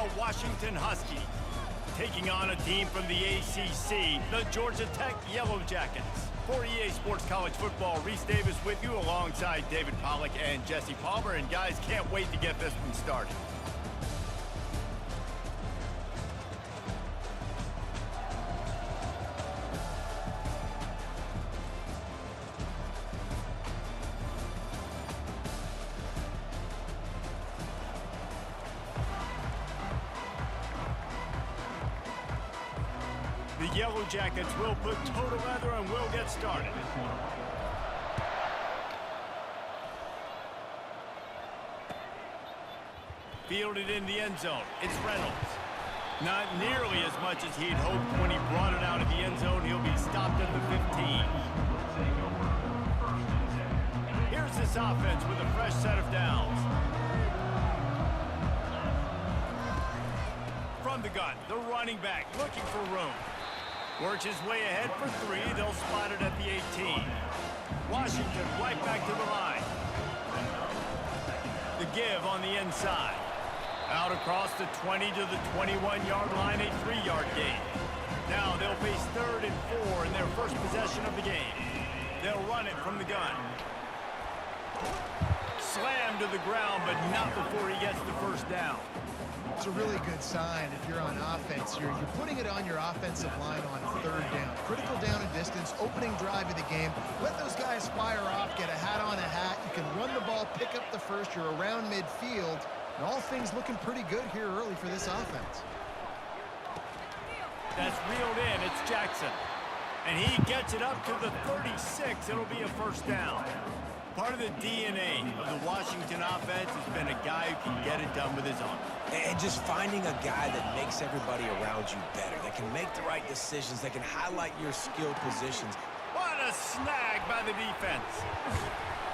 the Washington Huskies. Taking on a team from the ACC, the Georgia Tech Yellow Jackets. For EA Sports College Football, Reese Davis with you alongside David Pollack and Jesse Palmer. And guys, can't wait to get this one started. The Yellow Jackets will put total leather and will get started. Fielded in the end zone. It's Reynolds. Not nearly as much as he'd hoped when he brought it out of the end zone. He'll be stopped at the 15. Here's this offense with a fresh set of downs. From the gun, the running back looking for room. Works his way ahead for 3. They'll spot it at the 18. Washington right back to the line. The give on the inside. Out across the 20 to the 21-yard line, a 3-yard gain. Now they'll face 3rd and 4 in their first possession of the game. They'll run it from the gun. Slammed to the ground, but not before he gets the first down. It's a really good sign if you're on offense. You're putting it on your offensive line on 3rd down. Critical down and distance, opening drive of the game. Let those guys fire off, get a hat on a hat. You can run the ball, pick up the first. You're around midfield. And all things looking pretty good here early for this offense. That's reeled in. It's Jackson. And he gets it up to the 36. It'll be a first down. Part of the DNA of the Washington offense has been a guy who can get it done with his arm. And just finding a guy that makes everybody around you better, that can make the right decisions, that can highlight your skill positions. What a snag by the defense.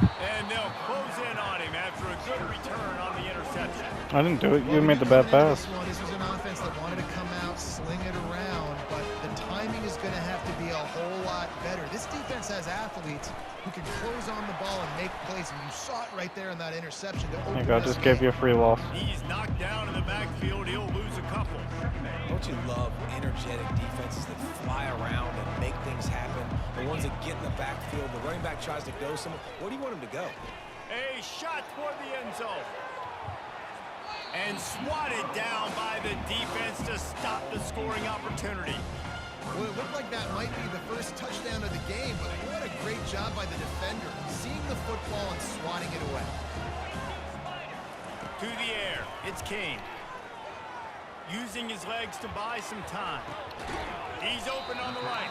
And they'll close in on him after a good return on the interception. I didn't do it. You made the bad pass. This was an offense that wanted to come out, sling it around, but the timing is going to have to be a whole lot better. This defense has athletes who can close on the ball and make plays, and you saw it right there in that interception. My God, just gave you a free loss. He's knocked down in the backfield. He'll lose a couple. Don't you love energetic defenses that fly around and make things happen? The ones that get in the backfield, the running back tries to go somewhere. Where do you want him to go? A shot toward the end zone. And swatted down by the defense to stop the scoring opportunity. Well, it looked like that might be the first touchdown of the game, but what a great job by the defender, seeing the football and swatting it away. To the air, it's King. Using his legs to buy some time. He's open on the right.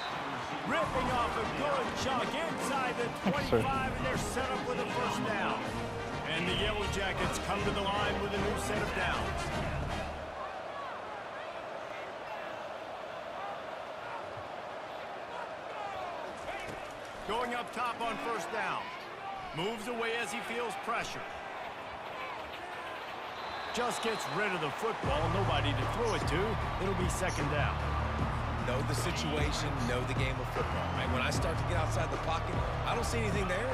Ripping off a good chunk inside the 25, and they're set up with a first down. And the Yellow Jackets come to the line with a new set of downs. Going up top on first down. Moves away as he feels pressure. Just gets rid of the football. Nobody to throw it to. It'll be second down. Know the situation, know the game of football, right? When I start to get outside the pocket, I don't see anything there.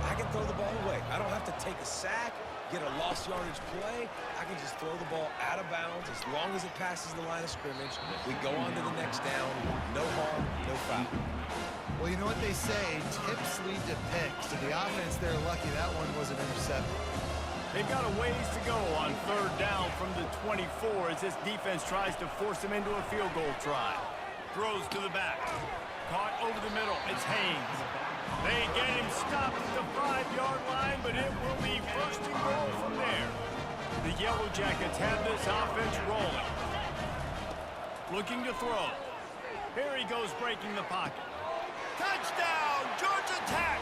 I can throw the ball away. I don't have to take a sack, get a lost yardage play. I can just throw the ball out of bounds as long as it passes the line of scrimmage. We go on to the next down. No harm, no foul. Well, you know what they say, tips lead to picks. So the offense, they're lucky that one was an interception. They've got a ways to go on third down from the 24 as this defense tries to force them into a field goal try. Throws to the back. Caught over the middle. It's Haynes. They get him stopped at the 5-yard line, but it will be first and goal from there. The Yellow Jackets have this offense rolling. Looking to throw. Here he goes breaking the pocket. Touchdown, Georgia Tech!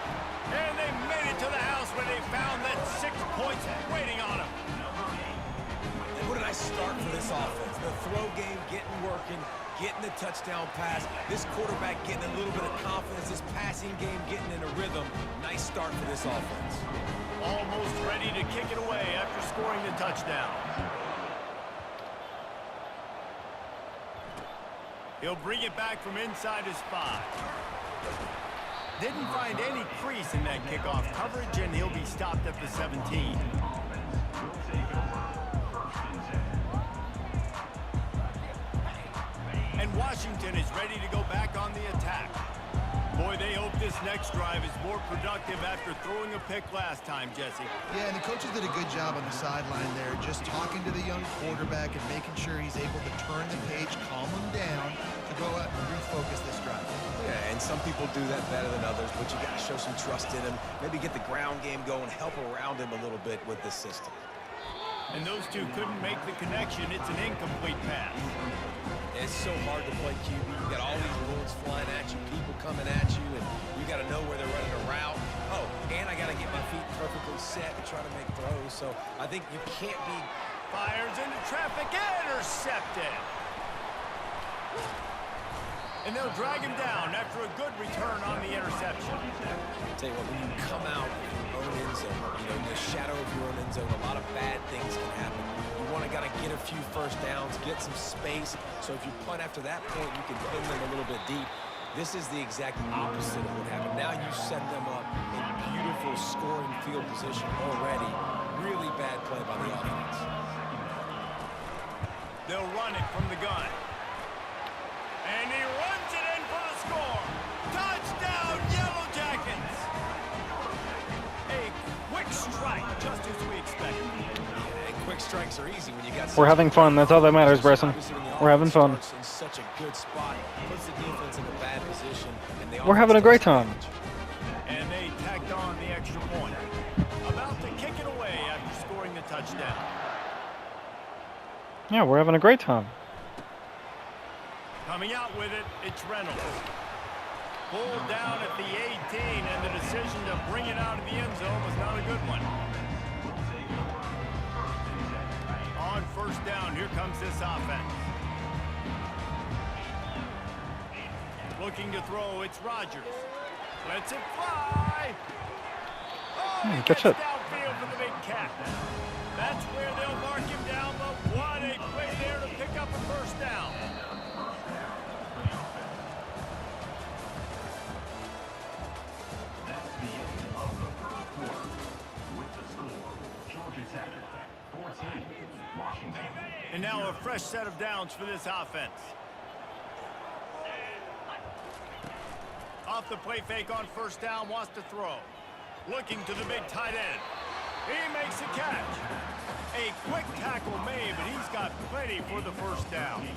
And they made it to the house when they found that 6 points waiting on them. And what a nice start for this offense. The throw game getting working, getting the touchdown pass. This quarterback getting a little bit of confidence. This passing game getting in a rhythm. Nice start for this offense. Almost ready to kick it away after scoring the touchdown. He'll bring it back from inside his 5. Didn't find any crease in that kickoff coverage, and he'll be stopped at the 17. And Washington is ready to go back on the attack. Boy, they hope this next drive is more productive after throwing a pick last time, Jesse. Yeah, and the coaches did a good job on the sideline there, just talking to the young quarterback and making sure he's able to turn the page, calm him down to go out and refocus this drive. Yeah, and some people do that better than others, but you got to show some trust in him. Maybe get the ground game going, help around him a little bit with this system. And those two couldn't make the connection. It's an incomplete pass. It's so hard to play QB. You got all these bullets flying at you, people coming at you, and you got to know where they're running a route. Oh, and I got to get my feet perfectly set and try to make throws. So I think you can't be... Fires into traffic, intercepted. And they'll drag him down after a good return on the interception. I'll tell you what, when you come out of your own end zone, in the shadow of your own end zone, a lot of bad things can happen. You want to get a few first downs, get some space. So if you punt after that point, you can pin them a little bit deep. This is the exact opposite of what happened. Now you set them up in beautiful scoring field position already. Really bad play by the offense. They'll run it from the gun. And he runs it in for the score. Touchdown, Yellow Jackets. A quick strike, just as we expected. And quick strikes are easy when you got... We're having fun. That's all that matters, Bryson. We're having fun. In such a good spot, puts the defense in a bad position, and We're having a great time. And they tacked on the extra point. About to kick it away after scoring the touchdown. Yeah, we're having a great time. Coming out with it, it's Reynolds. Pulled down at the 18, and the decision to bring it out of the end zone was not a good one. On first down, here comes this offense. Looking to throw, it's Rodgers. Lets it fly. Oh, he good gets shot. downfield for the big cat. That's where they'll mark him down, but what a play there to pick up a first down. And now a fresh set of downs for this offense. Off the play fake on first down, wants to throw. Looking to the big tight end. He makes a catch. A quick tackle made, but he's got plenty for the first down.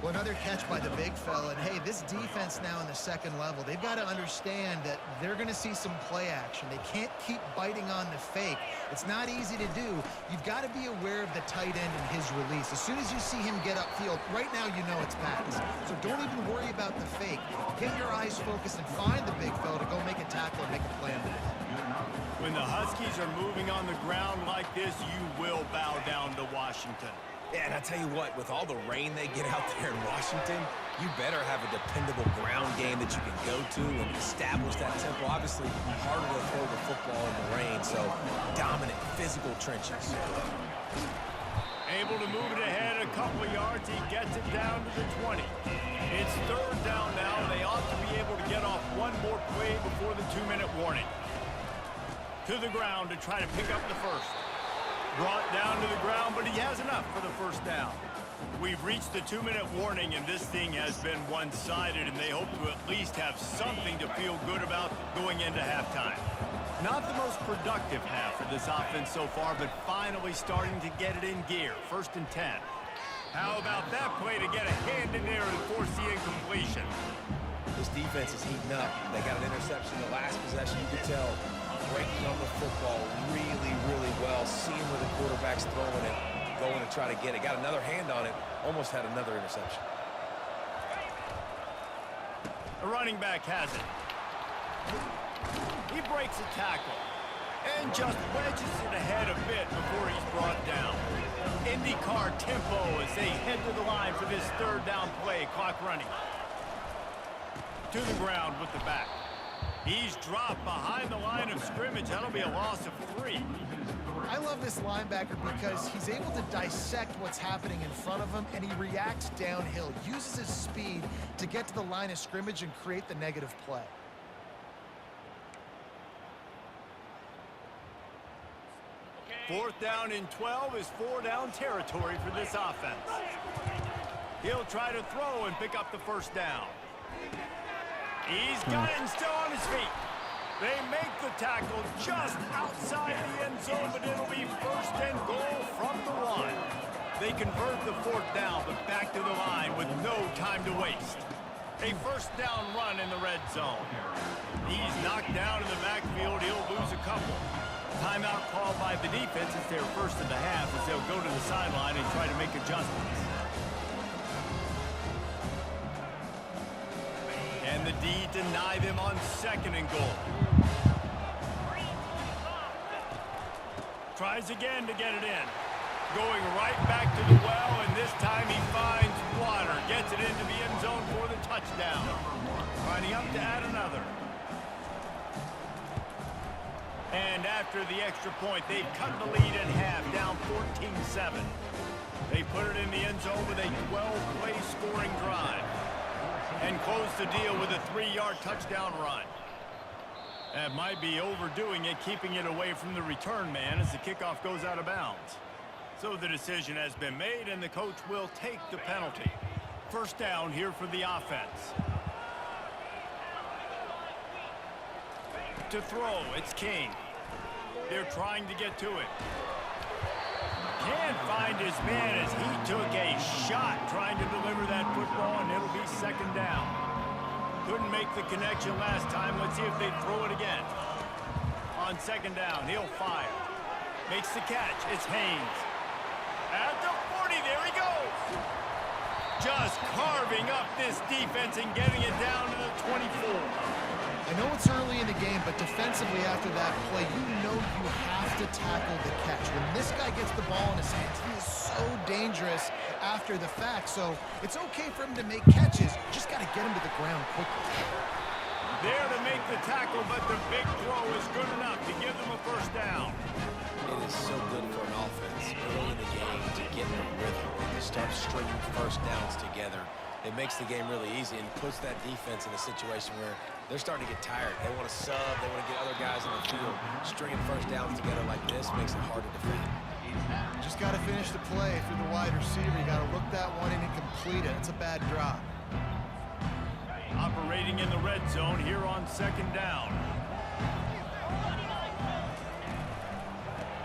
Well, another catch by the big fella. And, hey, this defense now in the second level, they've got to understand that they're going to see some play action. They can't keep biting on the fake. It's not easy to do. You've got to be aware of the tight end and his release. As soon as you see him get upfield, right now you know it's pass. So don't even worry about the fake. Get your eyes focused and find the big fella to go make a tackle and make a play on it. When the Huskies are moving on the ground like this, you will bow down to Washington. Yeah, and I tell you what, with all the rain they get out there in Washington, you better have a dependable ground game that you can go to and establish that tempo. Obviously, harder to throw the football in the rain, so dominant physical trenches. Able to move it ahead a couple of yards. He gets it down to the 20. It's third down now. They ought to be able to get off one more play before the 2-minute warning. To the ground to try to pick up the first. Brought down to the ground, but he has enough for the first down. We've reached the 2-minute warning, and this thing has been one-sided, and they hope to at least have something to feel good about going into halftime. Not the most productive half for this offense so far, but finally starting to get it in gear. 1st and 10. How about that play to get a hand in there and force the incompletion? This defense is heating up. They got an interception the last possession. You could tell breaking on the football really, really well, seeing where the quarterback's throwing it, going to try to get it. Got another hand on it, almost had another interception. The running back has it. He breaks a tackle and just wedges it ahead a bit before he's brought down. IndyCar tempo as they head to the line for this third down play. Clock running. To the ground with the back. He's dropped behind the line of scrimmage. That'll be a loss of 3. I love this linebacker because he's able to dissect what's happening in front of him, and he reacts downhill, uses his speed to get to the line of scrimmage and create the negative play. Fourth down and 12 is 4-down territory for this offense. He'll try to throw and pick up the first down. He's got it and still on his feet. They make the tackle just outside the end zone, but it'll be first and goal from the 1. They convert the 4th down, but back to the line with no time to waste. A first down run in the red zone. He's knocked down in the backfield. He'll lose a couple. Timeout called by the defense. It's their first of the half as they'll go to the sideline and try to make adjustments. And the D deny them on 2nd and goal. Tries again to get it in. Going right back to the well, and this time he finds water. Gets it into the end zone for the touchdown. Lining up to add another. And after the extra point, they've cut the lead in half, down 14-7. They put it in the end zone with a 12-play scoring drive. And close the deal with a 3-yard touchdown run. That might be overdoing it, keeping it away from the return man as the kickoff goes out of bounds. So the decision has been made, and the coach will take the penalty. First down here for the offense. To throw, it's King. They're trying to get to it. Can't find his man as he took a shot trying to deliver that football, and it'll be 2nd down. Couldn't make the connection last time. Let's see if they throw it again. On 2nd down, he'll fire. Makes the catch. It's Haynes. At the 40, there he goes. Just carving up this defense and getting it down to the 24. I know it's early in the game, but defensively after that play, you know you have to tackle the catch. When this guy gets the ball in his hands, he is so dangerous after the fact. So it's okay for him to make catches. Just got to get him to the ground quickly. There to make the tackle, but the big throw is good enough to give them a first down. It is so good for an offense early in the game to get in a rhythm and to start stringing first downs together. It makes the game really easy and puts that defense in a situation where they're starting to get tired. They want to sub. They want to get other guys in the field. Stringing first downs together like this makes it hard to defend. Just got to finish the play. If you're the wide receiver, you got to look that one in and complete it. It's a bad drop. Operating in the red zone here on 2nd down.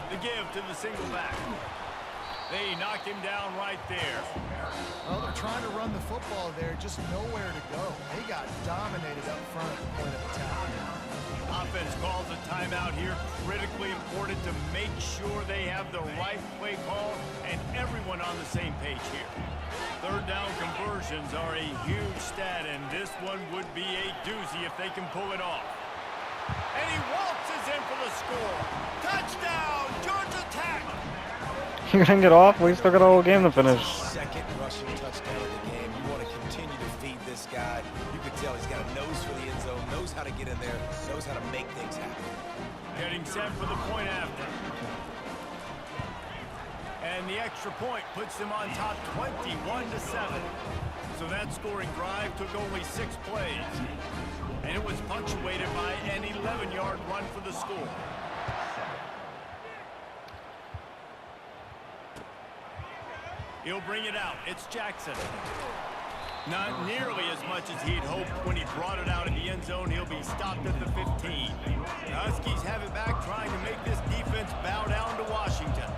The give to the single back. They knock him down right there. Well, they're trying to run the football there, just nowhere to go. They got dominated up front at the point of attack. Offense calls a timeout here. Critically important to make sure they have the right play call and everyone on the same page here. 3rd down conversions are a huge stat, and this one would be a doozy if they can pull it off. And he waltzes in for the score. Touchdown, Georgia Tech! You can get off. We still got a whole game to finish. 2nd rushing touchdown of the game. You want to continue to feed this guy. You can tell he's got a nose for the end zone, knows how to get in there, knows how to make things happen. Getting set for the point after. And the extra point puts them on top 21-7. So that scoring drive took only 6 plays. And it was punctuated by an 11-yard run for the score. He'll bring it out. It's Jackson. Not nearly as much as he'd hoped when he brought it out in the end zone. He'll be stopped at the 15. The Huskies have it back, trying to make this defense bow down to Washington.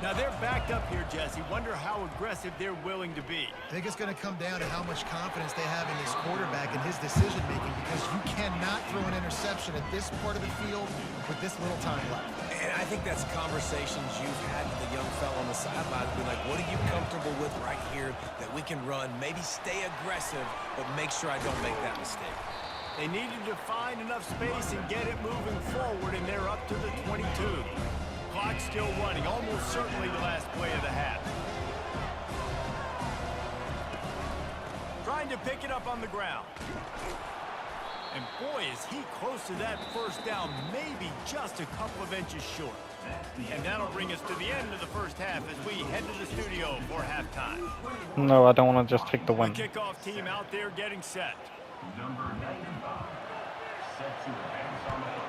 Now they're backed up here, Jesse. Wonder how aggressive they're willing to be. I think it's going to come down to how much confidence they have in this quarterback and his decision-making, because you cannot throw an interception at this part of the field with this little time left. And I think that's conversations you've had with the young fella on the sideline. Be like, what are you comfortable with right here that we can run? Maybe stay aggressive, but make sure I don't make that mistake. They needed to find enough space and get it moving forward, and they're up to the 22. Clock still running, almost certainly the last play of the half. Trying to pick it up on the ground. And boy, is he close to that first down, maybe just a couple of inches short. And that'll bring us to the end of the first half as we head to the studio for halftime. No, I don't want to just take the win. The kickoff team out there getting set. Number 95, set to advance on the field.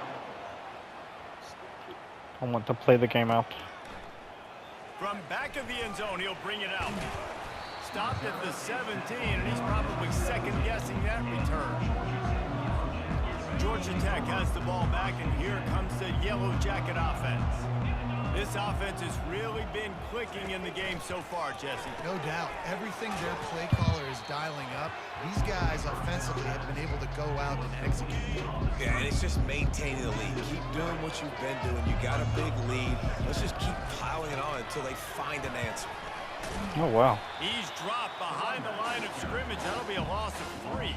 I want to play the game out. From back of the end zone, he'll bring it out. stopped at the 17, and he's probably second-guessing that return. Georgia Tech has the ball back, and here comes the Yellow Jacket offense. This offense has really been clicking in the game so far, Jesse. No doubt. Everything their play caller is dialing up, these guys offensively have been able to go out and execute. Yeah, and it's just maintaining the lead. Keep doing what you've been doing. You got a big lead. Let's just keep piling it on until they find an answer. Oh, wow. He's dropped behind the line of scrimmage. That'll be a loss of 3.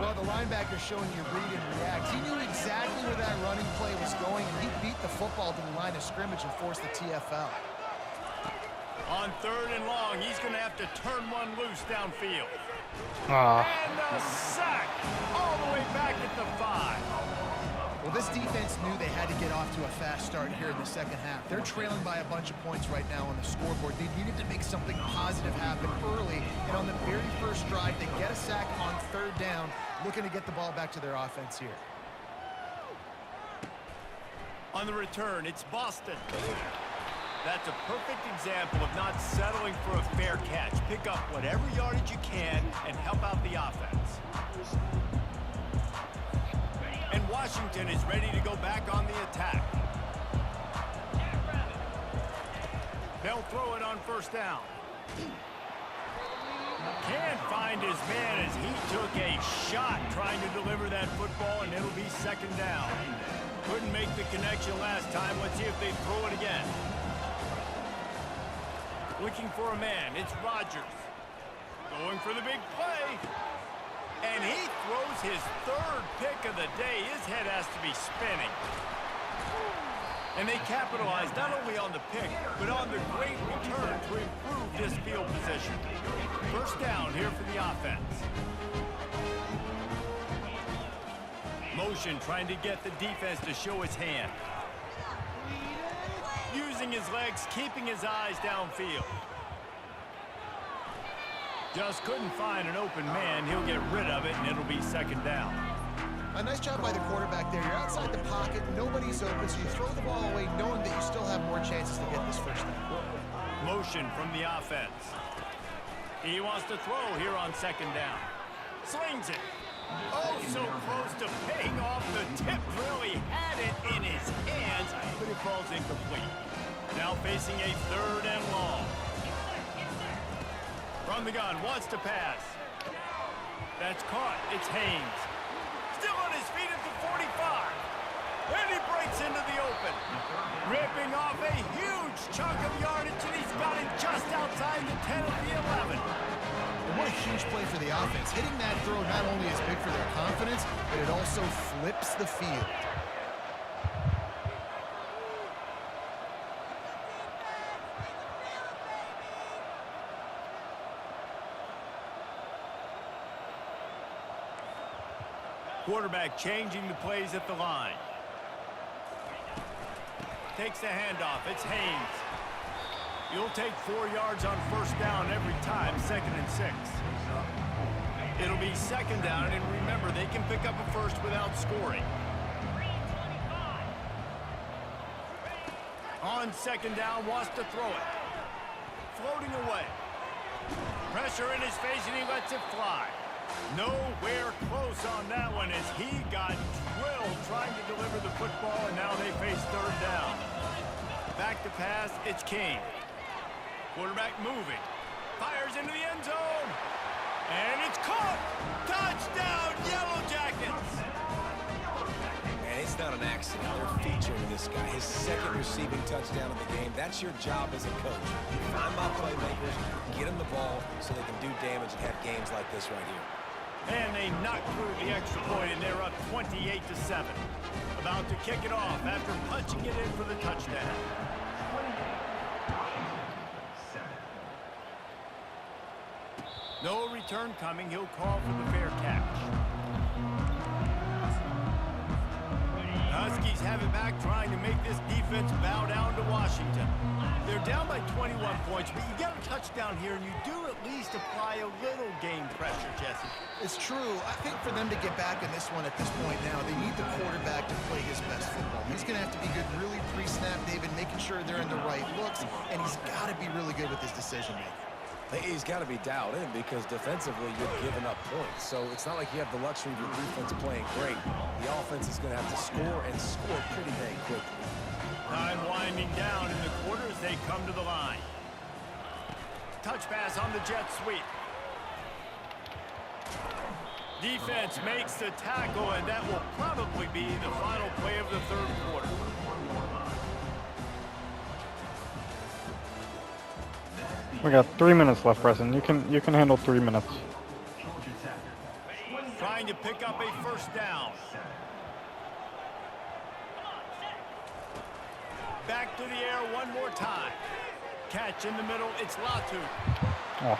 Well, the linebacker's showing you read and react. He knew exactly where that running play was going, and he beat the football to the line of scrimmage and forced the TFL. On 3rd and long, he's going to have to turn one loose downfield. And a sack all the way back at the 5. Well, this defense knew they had to get off to a fast start here in the second half. They're trailing by a bunch of points right now on the scoreboard. They needed to make something positive happen early, and on the very first drive, they get a sack on 3rd down, looking to get the ball back to their offense here. On the return, it's Boston. That's a perfect example of not settling for a fair catch. Pick up whatever yardage you can and help out the offense. And Washington is ready to go back on the attack. They'll throw it on 1st down. Can't find his man as he took a shot trying to deliver that football, and it'll be 2nd down. Couldn't make the connection last time. Let's see if they throw it again. Looking for a man. It's Rodgers. Going for the big play. And he throws his 3rd pick of the day. His head has to be spinning. And they capitalize not only on the pick, but on the great return to improve this field position. 1st down here for the offense. Motion trying to get the defense to show his hand. Using his legs, keeping his eyes downfield. Just couldn't find an open man. He'll get rid of it, and it'll be 2nd down. A nice job by the quarterback there. You're outside the pocket, nobody's open, so you throw the ball away knowing that you still have more chances to get this 1st down. Motion from the offense. He wants to throw here on 2nd down. Slings it. Oh, so close to paying off the tip. Really had it in his hands, but it falls incomplete. Now facing a 3rd and long. From the gun, wants to pass. That's caught. It's Haynes. Still on his feet at the 45. And he breaks into the open. Ripping off a huge chunk of yardage, and he's got it just outside the 10 of the 11. And what a huge play for the offense. Hitting that throw not only is big for their confidence, but it also flips the field. Quarterback changing the plays at the line. Takes the handoff. It's Haynes. You'll take 4 yards on 1st down every time, 2nd and 6. It'll be 2nd down, and remember, they can pick up a 1st without scoring. On 2nd down, wants to throw it. Floating away. Pressure in his face, and he lets it fly. Nowhere close on that one as he got drilled trying to deliver the football, and now they face 3rd down. Back to pass, it's King. Quarterback moving. Fires into the end zone. And it's caught. Touchdown, Yellow Jackets. And it's not an accident. They're featuring this guy. His 2nd receiving touchdown of the game. That's your job as a coach. Find my playmakers, get them the ball so they can do damage and have games like this right here. And they knock through the extra point, and they're up 28-7. About to kick it off after punching it in for the touchdown. No return coming. He'll call for the fair catch. Huskies have it back, trying to make this defense bow down to Washington. They're down by 21 points, but you get a touchdown here, and you do at least apply a little game pressure, Jesse. It's true. I think for them to get back in this one at this point now, they need the quarterback to play his best football. He's going to have to be good really pre-snap, David, making sure they're in the right looks, and he's got to be really good with his decision-making. He's got to be dialed in because defensively you're giving up points. So it's not like you have the luxury of your defense playing great. The offense is going to have to score and score pretty dang quickly. Time winding down in the quarter as they come to the line. Touch pass on the jet sweep. Defense makes the tackle, and that will probably be the final play of the third quarter. We got 3 minutes left, Bryson. You can handle 3 minutes. Trying to pick up a first down. Back to the air one more time. Catch in the middle. It's Latu. Oh.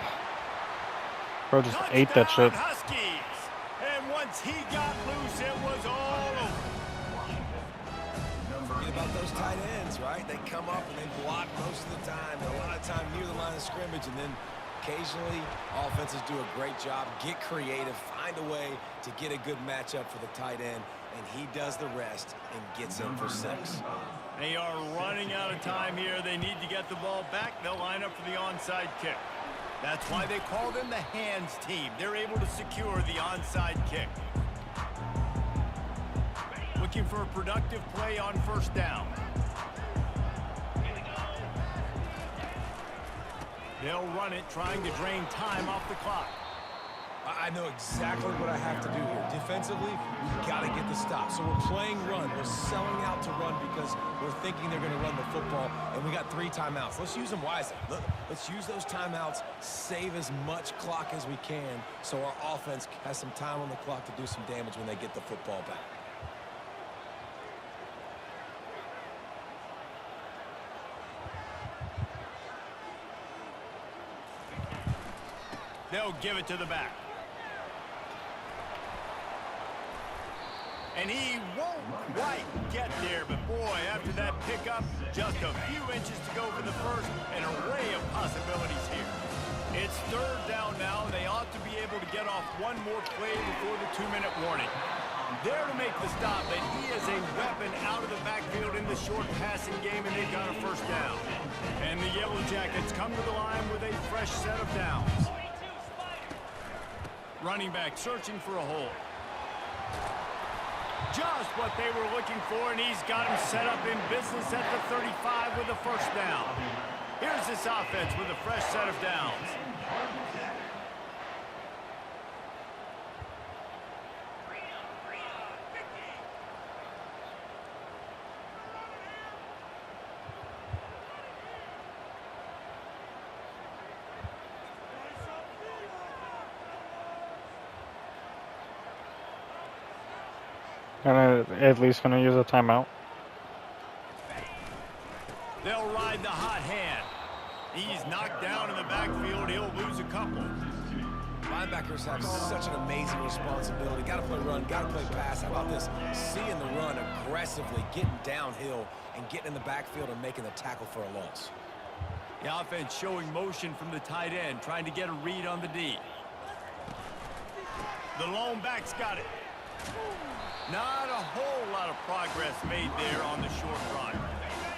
Bro just ate that shit. Huskies. And once he got loose, it was all over. Don't forget about those tight ends, right? They come up and they block most of the time. And a lot of time near the line of scrimmage. And then occasionally offenses do a great job. Get creative. Find a way to get a good matchup for the tight end. And he does the rest and gets in for 6. They are running out of time here. They need to get the ball back. They'll line up for the onside kick. That's why they call them the hands team. They're able to secure the onside kick. Looking for a productive play on first down. They'll run it, trying to drain time off the clock. I know exactly what I have to do here. Defensively, we've got to get the stop. So we're playing run. We're selling out to run because we're thinking they're going to run the football, and we got 3 timeouts. Let's use them wisely. Let's use those timeouts, save as much clock as we can so our offense has some time on the clock to do some damage when they get the football back. They'll give it to the back. And he won't quite get there, but boy, after that pickup, just a few inches to go for the first, an array of possibilities here. It's third down now. They ought to be able to get off one more play before the 2-minute warning. There to make the stop, but he is a weapon out of the backfield in the short passing game, and they've got a first down. And the Yellow Jackets come to the line with a fresh set of downs. Running back searching for a hole. Just what they were looking for, and he's got him set up in business at the 35 with a first down. Here's this offense with a fresh set of downs. And at least gonna use a timeout. They'll ride the hot hand. He's knocked down in the backfield. He'll lose a couple. Linebackers have such an amazing responsibility. Got to play run, got to play pass. How about this? Seeing the run aggressively, getting downhill, and getting in the backfield and making the tackle for a loss. The offense showing motion from the tight end, trying to get a read on the D. The lone back's got it. Not a whole lot of progress made there on the short run.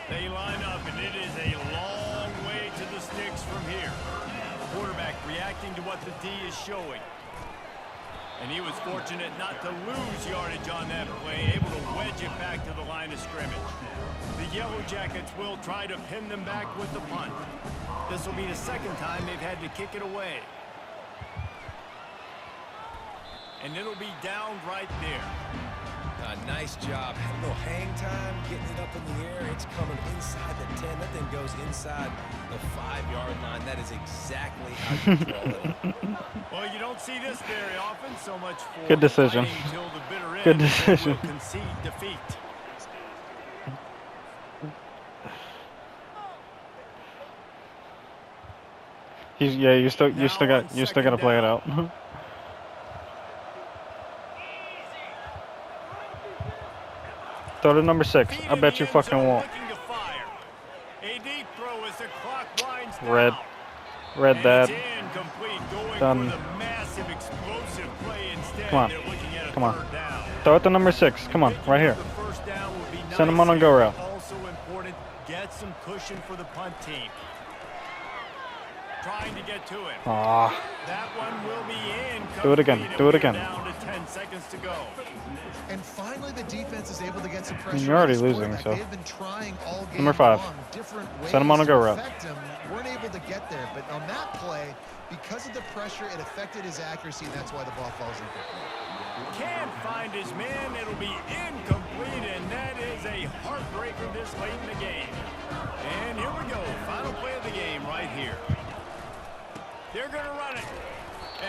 They line up, and it is a long way to the sticks from here. Quarterback reacting to what the D is showing. And he was fortunate not to lose yardage on that play, able to wedge it back to the line of scrimmage. The Yellow Jackets will try to pin them back with the punt. This will be the second time they've had to kick it away. And it'll be down right there. Nice job. A little hang time, getting it up in the air. It's coming inside the 10. That thing goes inside the 5-yard line. That is exactly how you draw it up. Well, you don't see this very often. So much for good decision. till the bitter end. Good decision. Will concede defeat. You still got to play it out. Throw to number 6. I bet you fucking won't. Red. Red that. Done. Come on. Come on. Throw it to number 6. Come on. Right here. Send him on a go route. Also important, get some cushion for the punt team. trying to get to him. Ah. That one will be in. Do it again. Do it again. Down to 10 seconds to go. And finally, the defense is able to get some pressure. You're already on this losing, quarterback. so. They've been trying all game Number 5. long, different ways Send him on a go route. to affect him. Weren't able to get there, but on that play, because of the pressure, it affected his accuracy, and that's why the ball falls incomplete. Can't find his man. It'll be incomplete, and that is a heartbreaker this late in the game. And here we go. Final play of the game right here. They're going to run it.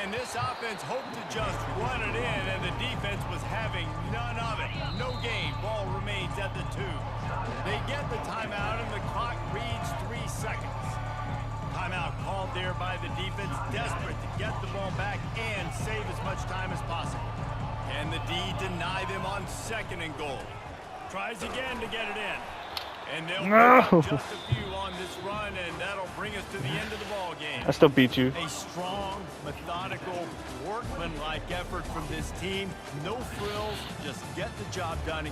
And this offense hoped to just run it in, and the defense was having none of it. No gain. Ball remains at the 2. They get the timeout, and the clock reads 3 seconds. Timeout called there by the defense, desperate to get the ball back and save as much time as possible. Can the D deny them on 2nd and goal? Tries again to get it in. And they'll pick up just a few on this run, and that'll bring us to the end of the ball game. I still beat you. A strong, methodical, workmanlike effort from this team. No frills, just get the job done.